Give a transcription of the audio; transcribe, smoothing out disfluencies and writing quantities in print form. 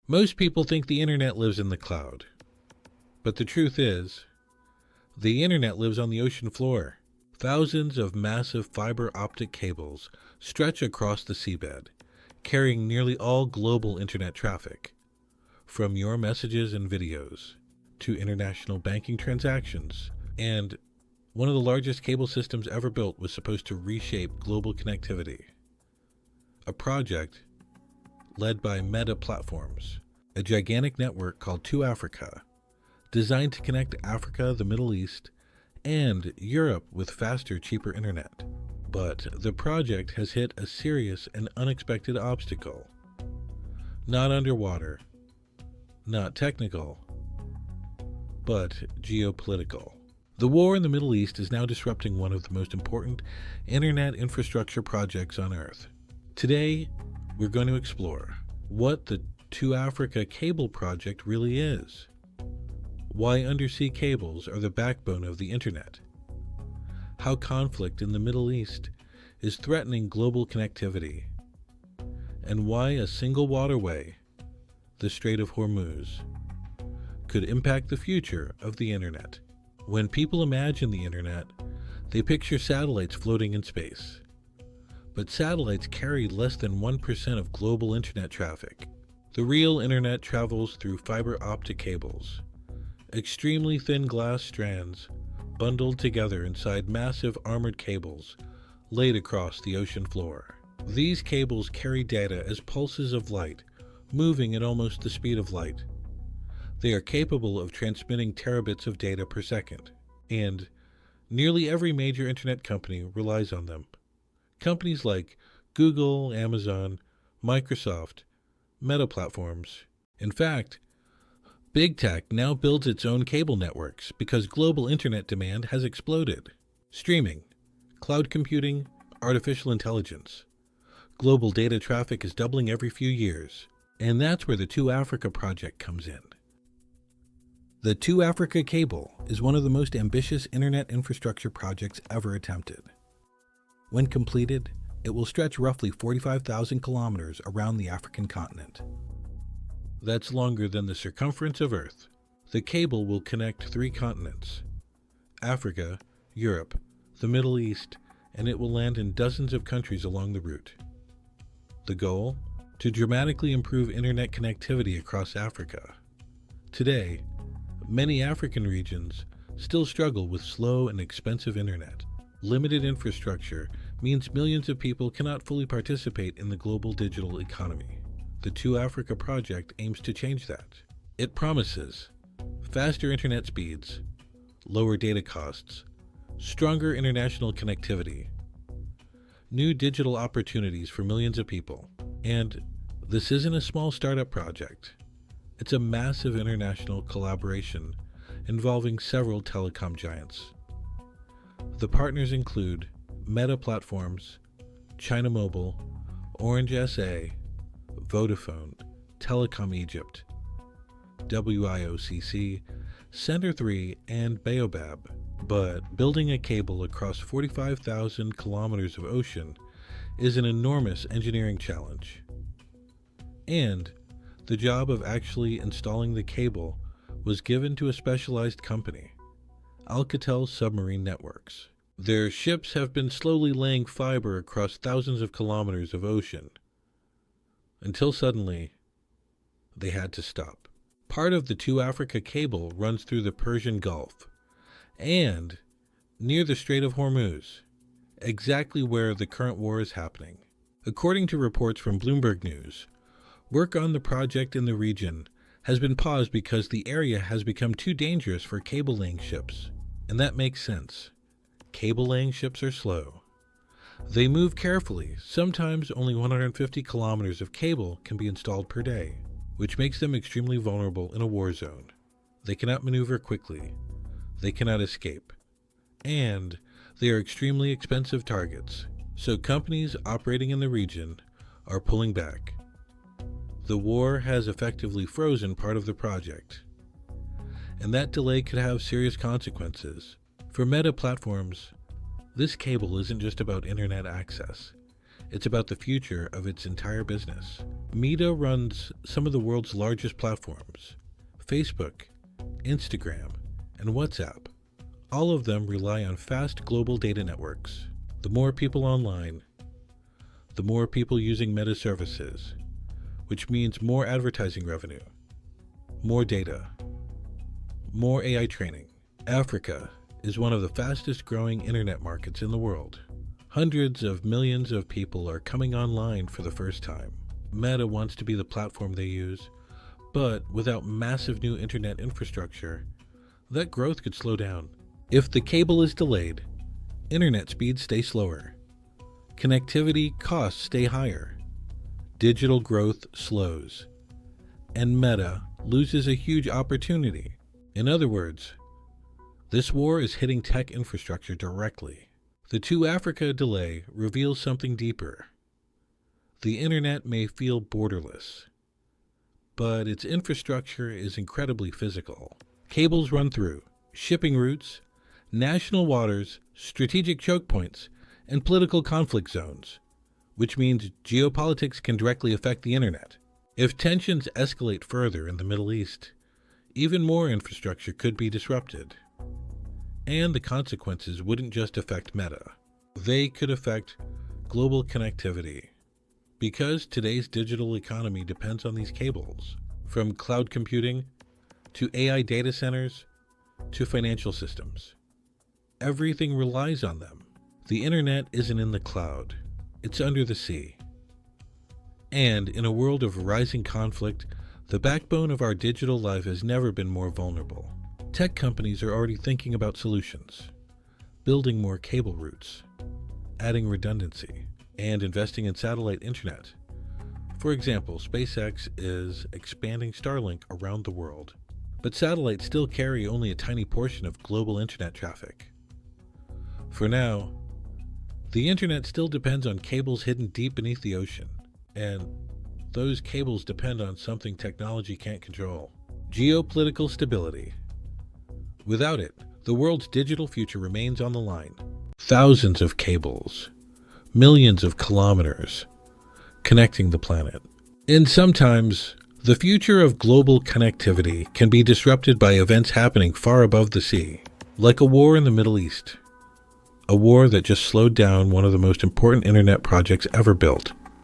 Most people think the internet lives in the cloud, but the truth is, the internet lives on the ocean floor. Thousands of massive fiber optic cables stretch across the seabed, carrying nearly all global internet traffic, from your messages and videos to international banking transactions. And one of the largest cable systems ever built was supposed to reshape global connectivity. A project led by Meta Platforms, a gigantic network called 2Africa, designed to connect Africa, the Middle East, and Europe with faster, cheaper internet. But the project has hit a serious and unexpected obstacle. Not underwater, not technical, but geopolitical. The war in the Middle East is now disrupting one of the most important internet infrastructure projects on Earth. Today, we're going to explore what the 2Africa cable project really is, why undersea cables are the backbone of the internet, how conflict in the Middle East is threatening global connectivity, and why a single waterway, the Strait of Hormuz, could impact the future of the internet. When people imagine the internet, they picture satellites floating in space. But satellites carry less than 1% of global internet traffic. The real internet travels through fiber optic cables, extremely thin glass strands bundled together inside massive armored cables laid across the ocean floor. These cables carry data as pulses of light, moving at almost the speed of light. They are capable of transmitting terabits of data per second, and nearly every major internet company relies on them. Companies like Google, Amazon, Microsoft, Meta Platforms. In fact, Big Tech now builds its own cable networks because global internet demand has exploded. Streaming, cloud computing, artificial intelligence. Global data traffic is doubling every few years, and that's where the 2Africa project comes in. The 2Africa cable is one of the most ambitious internet infrastructure projects ever attempted. When completed, it will stretch roughly 45,000 kilometers around the African continent. That's longer than the circumference of Earth. The cable will connect 3 continents: Africa, Europe, the Middle East, and it will land in dozens of countries along the route. The goal? To dramatically improve internet connectivity across Africa. Today, many African regions still struggle with slow and expensive internet. Limited infrastructure means millions of people cannot fully participate in the global digital economy. The 2Africa project aims to change that. It promises faster internet speeds, lower data costs, stronger international connectivity, new digital opportunities for millions of people. And this isn't a small startup project. It's a massive international collaboration involving several telecom giants. The partners include Meta Platforms, China Mobile, Orange SA, Vodafone, Telecom Egypt, WIOCC, Center 3, and Baobab. But building a cable across 45,000 kilometers of ocean is an enormous engineering challenge. And the job of actually installing the cable was given to a specialized company, Alcatel Submarine Networks. Their ships have been slowly laying fiber across thousands of kilometers of ocean, until suddenly they had to stop. Part of the 2Africa cable runs through the Persian Gulf and near the Strait of Hormuz, exactly where the current war is happening. According to reports from Bloomberg News, work on the project in the region has been paused because the area has become too dangerous for cable-laying ships. And that makes sense. Cable-laying ships are slow. They move carefully. Sometimes only 150 kilometers of cable can be installed per day, which makes them extremely vulnerable in a war zone. They cannot maneuver quickly. They cannot escape. And they are extremely expensive targets. So companies operating in the region are pulling back. The war has effectively frozen part of the project, and that delay could have serious consequences. For Meta Platforms, this cable isn't just about internet access. It's about the future of its entire business. Meta runs some of the world's largest platforms: Facebook, Instagram, and WhatsApp. All of them rely on fast global data networks. The more people online, the more people using Meta services, which means more advertising revenue, more data, more AI training. Africa is one of the fastest growing internet markets in the world. Hundreds of millions of people are coming online for the first time. Meta wants to be the platform they use, but without massive new internet infrastructure, that growth could slow down. If the cable is delayed, internet speeds stay slower. Connectivity costs stay higher. Digital growth slows. And Meta loses a huge opportunity. In other words, this war is hitting tech infrastructure directly. The 2 Africa delay reveals something deeper. The internet may feel borderless, but its infrastructure is incredibly physical. Cables run through shipping routes, national waters, strategic choke points, and political conflict zones, which means geopolitics can directly affect the internet. If tensions escalate further in the Middle East, even more infrastructure could be disrupted. And the consequences wouldn't just affect Meta. They could affect global connectivity, because today's digital economy depends on these cables, from cloud computing to AI data centers to financial systems. Everything relies on them. The internet isn't in the cloud, it's under the sea. And in a world of rising conflict, the backbone of our digital life has never been more vulnerable. Tech companies are already thinking about solutions, building more cable routes, adding redundancy, and investing in satellite internet. For example, SpaceX is expanding Starlink around the world, but satellites still carry only a tiny portion of global internet traffic. For now, the internet still depends on cables hidden deep beneath the ocean, and those cables depend on something technology can't control: geopolitical stability. Without it, the world's digital future remains on the line. Thousands of cables, millions of kilometers, connecting the planet. And sometimes, the future of global connectivity can be disrupted by events happening far above the sea, like a war in the Middle East. A war that just slowed down one of the most important internet projects ever built.